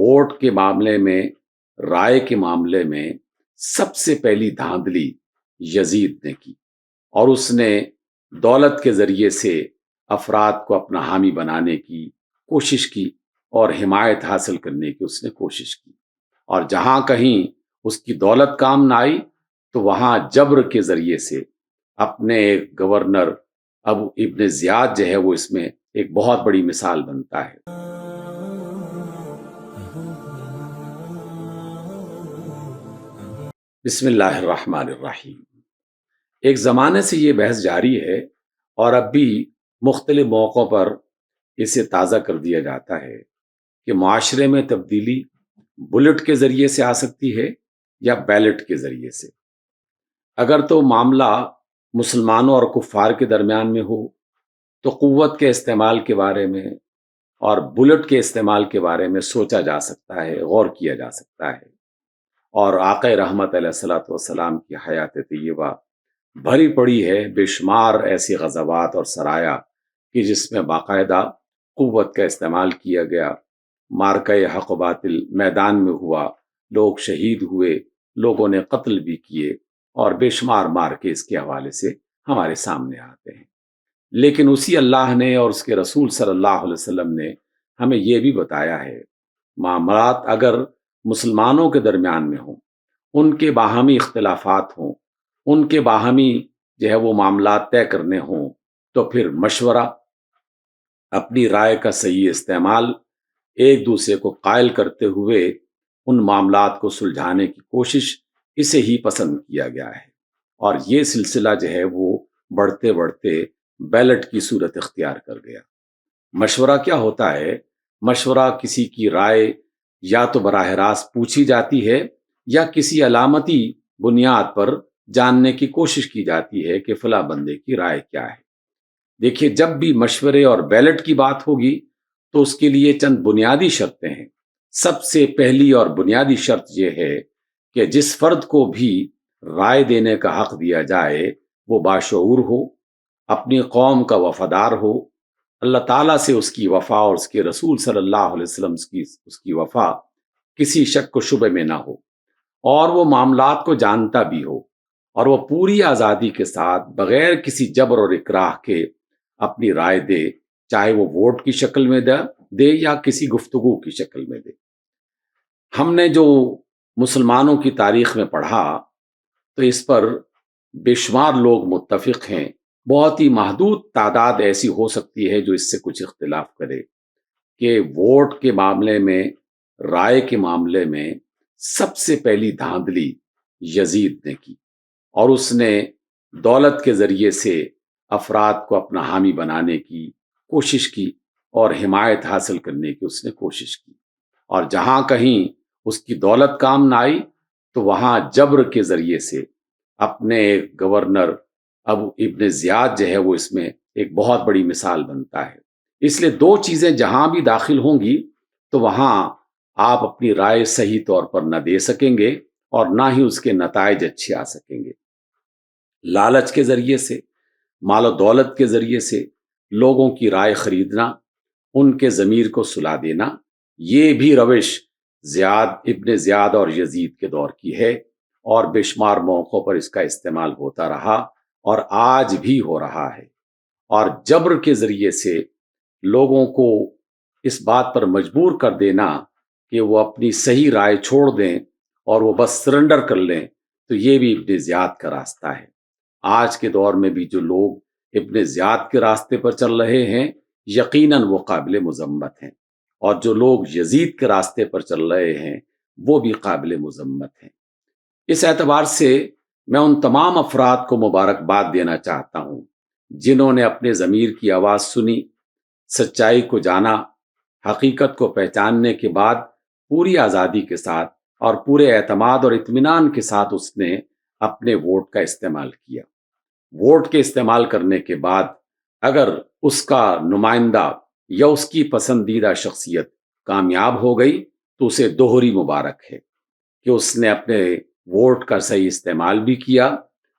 Vote کے معاملے میں، رائے کے معاملے میں سب سے پہلی دھاندلی یزید نے کی، اور اس نے دولت کے ذریعے سے افراد کو اپنا حامی بنانے کی کوشش کی اور حمایت حاصل کرنے کی اس نے کوشش کی، اور جہاں کہیں اس کی دولت کام نہ آئی تو وہاں جبر کے ذریعے سے اپنے گورنر ابو ابن زیاد جو ہے وہ اس میں ایک بہت بڑی مثال بنتا ہے۔ بسم اللہ الرحمن الرحیم۔ ایک زمانے سے یہ بحث جاری ہے اور اب بھی مختلف موقعوں پر اسے تازہ کر دیا جاتا ہے کہ معاشرے میں تبدیلی بلٹ کے ذریعے سے آ سکتی ہے یا بیلٹ کے ذریعے سے۔ اگر تو معاملہ مسلمانوں اور کفار کے درمیان میں ہو تو قوت کے استعمال کے بارے میں اور بلٹ کے استعمال کے بارے میں سوچا جا سکتا ہے، غور کیا جا سکتا ہے، اور آقا رحمت علیہ الصلوۃ والسلام کی حیات طیبہ بھری پڑی ہے بے شمار ایسی غزوات اور سرایا کہ جس میں باقاعدہ قوت کا استعمال کیا گیا، مارکہ حق و باطل میدان میں ہوا، لوگ شہید ہوئے، لوگوں نے قتل بھی کیے، اور بے شمار مارکے اس کے حوالے سے ہمارے سامنے آتے ہیں۔ لیکن اسی اللہ نے اور اس کے رسول صلی اللہ علیہ وسلم نے ہمیں یہ بھی بتایا ہے، معاملات اگر مسلمانوں کے درمیان میں ہوں، ان کے باہمی اختلافات ہوں، ان کے باہمی جو ہے وہ معاملات طے کرنے ہوں، تو پھر مشورہ، اپنی رائے کا صحیح استعمال، ایک دوسرے کو قائل کرتے ہوئے ان معاملات کو سلجھانے کی کوشش، اسے ہی پسند کیا گیا ہے، اور یہ سلسلہ جو ہے وہ بڑھتے بڑھتے بیلٹ کی صورت اختیار کر گیا۔ مشورہ کیا ہوتا ہے؟ مشورہ کسی کی رائے یا تو براہ راست پوچھی جاتی ہے یا کسی علامتی بنیاد پر جاننے کی کوشش کی جاتی ہے کہ فلاں بندے کی رائے کیا ہے۔ دیکھیے، جب بھی مشورے اور بیلٹ کی بات ہوگی تو اس کے لیے چند بنیادی شرطیں ہیں۔ سب سے پہلی اور بنیادی شرط یہ ہے کہ جس فرد کو بھی رائے دینے کا حق دیا جائے وہ باشعور ہو، اپنی قوم کا وفادار ہو، اللہ تعالیٰ سے اس کی وفا اور اس کے رسول صلی اللہ علیہ وسلم اس کی وفا کسی شک و شبے میں نہ ہو، اور وہ معاملات کو جانتا بھی ہو، اور وہ پوری آزادی کے ساتھ بغیر کسی جبر اور اکراہ کے اپنی رائے دے، چاہے وہ ووٹ کی شکل میں دے یا کسی گفتگو کی شکل میں دے۔ ہم نے جو مسلمانوں کی تاریخ میں پڑھا تو اس پر بے شمار لوگ متفق ہیں، بہت ہی محدود تعداد ایسی ہو سکتی ہے جو اس سے کچھ اختلاف کرے کہ ووٹ کے معاملے میں، رائے کے معاملے میں سب سے پہلی دھاندلی یزید نے کی، اور اس نے دولت کے ذریعے سے افراد کو اپنا حامی بنانے کی کوشش کی اور حمایت حاصل کرنے کی اس نے کوشش کی، اور جہاں کہیں اس کی دولت کام نہ آئی تو وہاں جبر کے ذریعے سے اپنے گورنر ابو ابن زیاد جو ہے وہ اس میں ایک بہت بڑی مثال بنتا ہے۔ اس لیے دو چیزیں جہاں بھی داخل ہوں گی تو وہاں آپ اپنی رائے صحیح طور پر نہ دے سکیں گے اور نہ ہی اس کے نتائج اچھے آ سکیں گے۔ لالچ کے ذریعے سے، مال و دولت کے ذریعے سے لوگوں کی رائے خریدنا، ان کے ضمیر کو سلا دینا، یہ بھی روش ابن زیاد اور یزید کے دور کی ہے، اور بے شمار موقعوں پر اس کا استعمال ہوتا رہا اور آج بھی ہو رہا ہے۔ اور جبر کے ذریعے سے لوگوں کو اس بات پر مجبور کر دینا کہ وہ اپنی صحیح رائے چھوڑ دیں اور وہ بس سرنڈر کر لیں، تو یہ بھی ابن زیاد کا راستہ ہے۔ آج کے دور میں بھی جو لوگ ابن زیاد کے راستے پر چل رہے ہیں یقیناً وہ قابل مذمت ہیں، اور جو لوگ یزید کے راستے پر چل رہے ہیں وہ بھی قابل مذمت ہیں۔ اس اعتبار سے میں ان تمام افراد کو مبارکباد دینا چاہتا ہوں جنہوں نے اپنے ضمیر کی آواز سنی، سچائی کو جانا، حقیقت کو پہچاننے کے بعد پوری آزادی کے ساتھ اور پورے اعتماد اور اطمینان کے ساتھ اس نے اپنے ووٹ کا استعمال کیا۔ ووٹ کے استعمال کرنے کے بعد اگر اس کا نمائندہ یا اس کی پسندیدہ شخصیت کامیاب ہو گئی تو اسے دوہری مبارک ہے کہ اس نے اپنے ووٹ کا صحیح استعمال بھی کیا،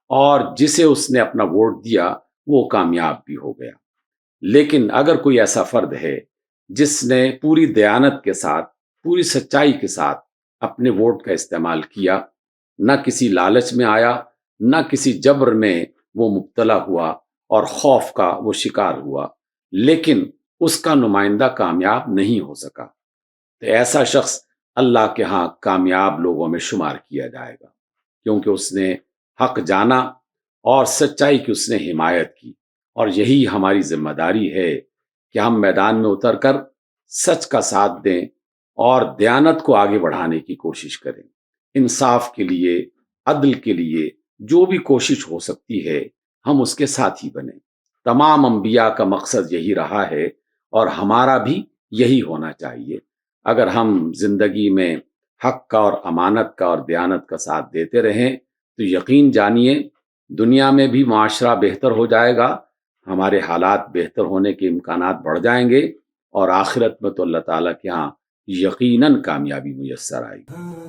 اور جسے اس نے اپنا ووٹ دیا وہ کامیاب بھی ہو گیا۔ لیکن اگر کوئی ایسا فرد ہے جس نے پوری دیانت کے ساتھ پوری سچائی کے ساتھ اپنے ووٹ کا استعمال کیا، نہ کسی لالچ میں آیا، نہ کسی جبر میں وہ مبتلا ہوا اور خوف کا وہ شکار ہوا، لیکن اس کا نمائندہ کامیاب نہیں ہو سکا، تو ایسا شخص اللہ کے ہاں کامیاب لوگوں میں شمار کیا جائے گا، کیونکہ اس نے حق جانا اور سچائی کی اس نے حمایت کی۔ اور یہی ہماری ذمہ داری ہے کہ ہم میدان میں اتر کر سچ کا ساتھ دیں اور دیانت کو آگے بڑھانے کی کوشش کریں، انصاف کے لیے، عدل کے لیے جو بھی کوشش ہو سکتی ہے ہم اس کے ساتھی بنیں۔ تمام انبیاء کا مقصد یہی رہا ہے اور ہمارا بھی یہی ہونا چاہیے۔ اگر ہم زندگی میں حق کا اور امانت کا اور دیانت کا ساتھ دیتے رہیں تو یقین جانیے دنیا میں بھی معاشرہ بہتر ہو جائے گا، ہمارے حالات بہتر ہونے کے امکانات بڑھ جائیں گے، اور آخرت میں تو اللہ تعالیٰ کے ہاں یقیناً کامیابی میسر آئے گی۔